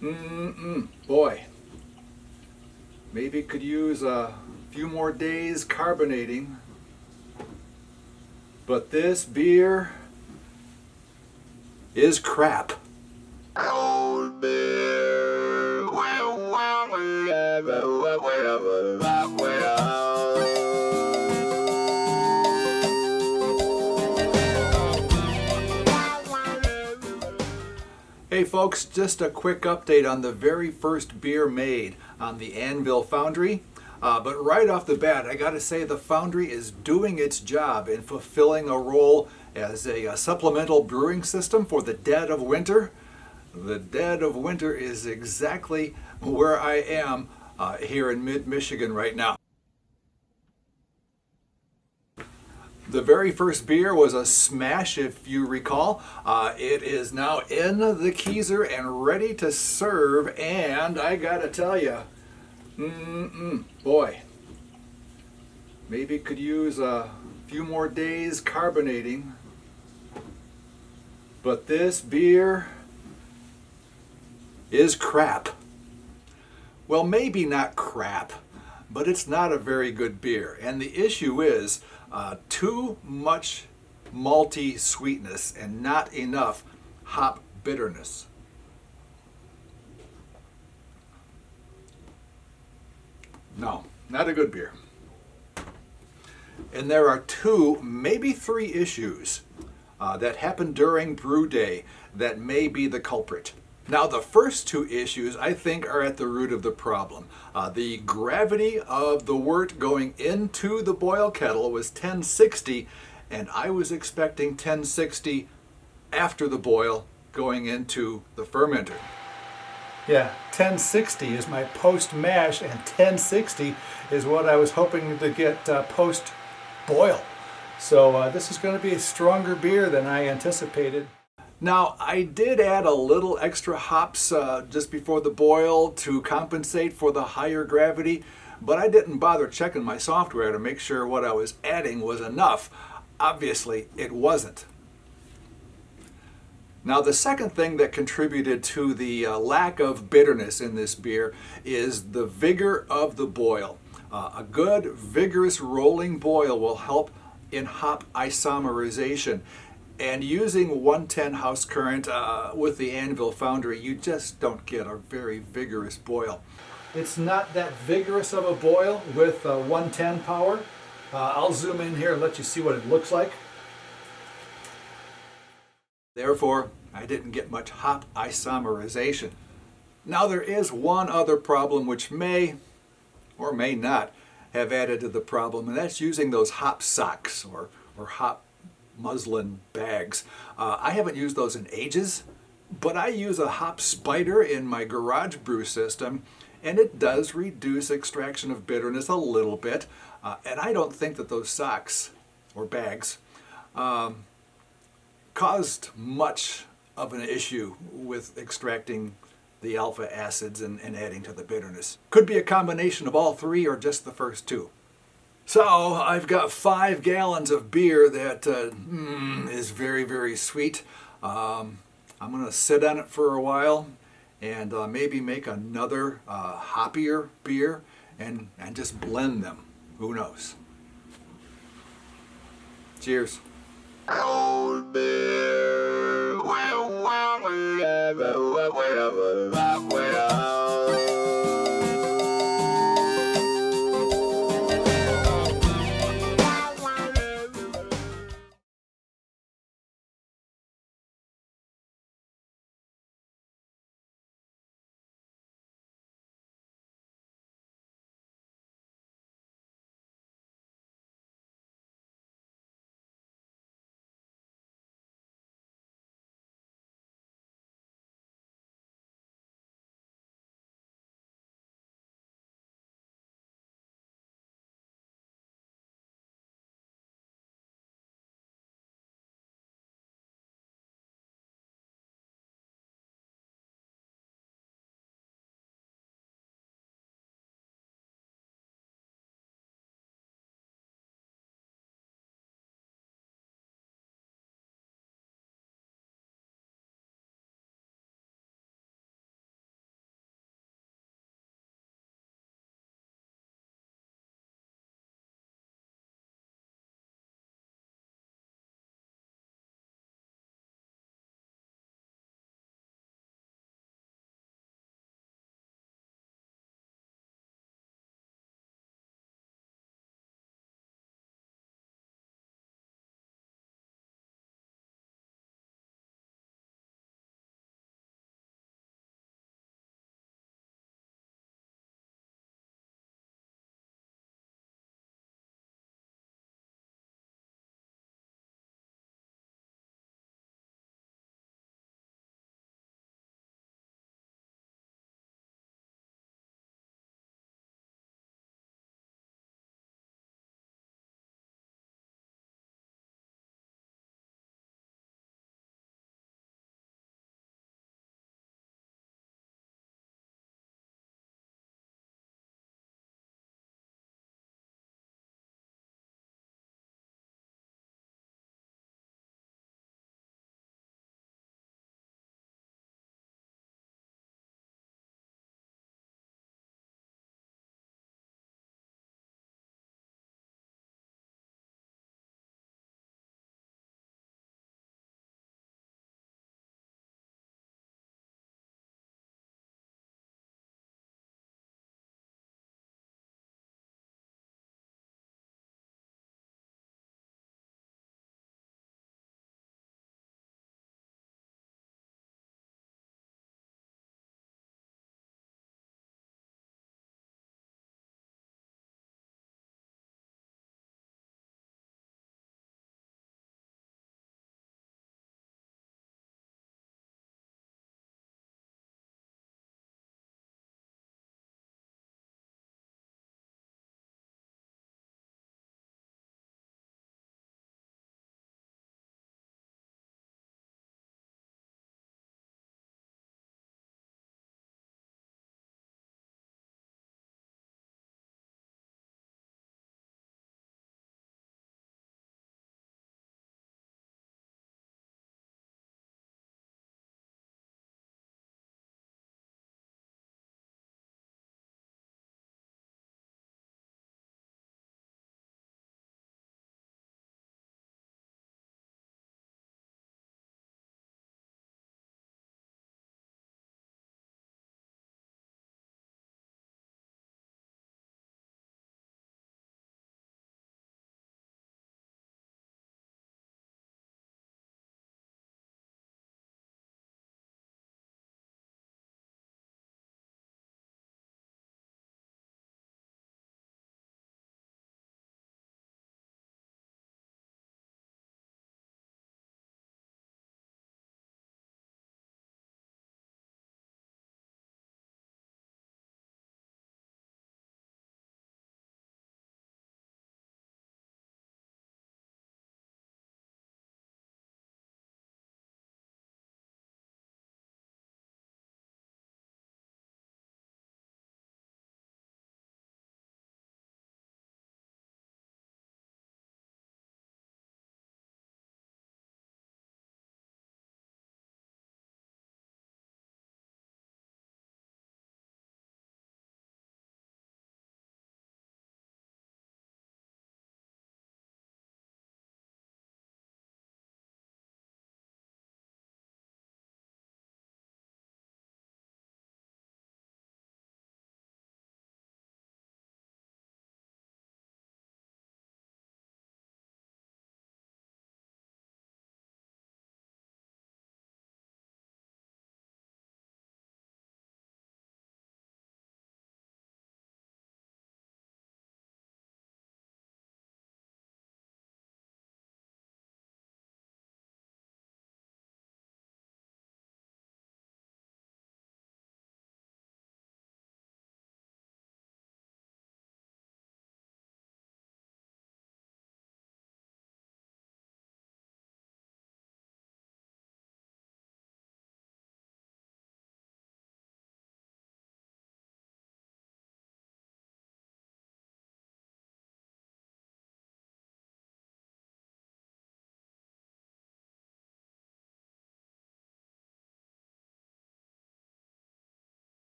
Boy, maybe could use a few more days carbonating. But this beer is crap. Cold beer. Hey folks, just a quick update on the very first beer made on the Anvil Foundry. But right off the bat, I gotta say the Foundry is doing its job in fulfilling a role as a supplemental brewing system for the dead of winter. The dead of winter is exactly where I am here in mid-Michigan right now. The very first beer was a smash, if you recall. It is now in the keezer and ready to serve, and I gotta tell you, boy, maybe could use a few more days carbonating. But this beer is crap. Well, maybe not crap, but it's not a very good beer. And the issue is too much malty sweetness and not enough hop bitterness. No, not a good beer. And there are two, maybe three issues that happen during brew day that may be the culprit. Now, the first two issues, I think, are at the root of the problem. The gravity of the wort going into the boil kettle was 1060, and I was expecting 1060 after the boil going into the fermenter. Yeah, 1060 is my post-mash, and 1060 is what I was hoping to get post-boil. So this is going to be a stronger beer than I anticipated. Now, I did add a little extra hops just before the boil to compensate for the higher gravity, but I didn't bother checking my software to make sure what I was adding was enough. Obviously, it wasn't. Now, the second thing that contributed to the lack of bitterness in this beer is the vigor of the boil. A good, vigorous rolling boil will help in hop isomerization. And using 110 house current with the Anvil Foundry, you just don't get a very vigorous boil. It's not that vigorous of a boil with 110 power. I'll zoom in here and let you see what it looks like. Therefore, I didn't get much hop isomerization. Now, there is one other problem which may or may not have added to the problem, and that's using those hop socks or hop muslin bags. I haven't used those in ages, but I use a hop spider in my garage brew system, and it does reduce extraction of bitterness a little bit. And I don't think that those socks or bags caused much of an issue with extracting the alpha acids and adding to the bitterness. Could be a combination of all three or just the first two. So I've got 5 gallons of beer that is very, very sweet. I'm going to sit on it for a while and maybe make another hoppier beer and just blend them. Who knows? Cheers. Cold beer.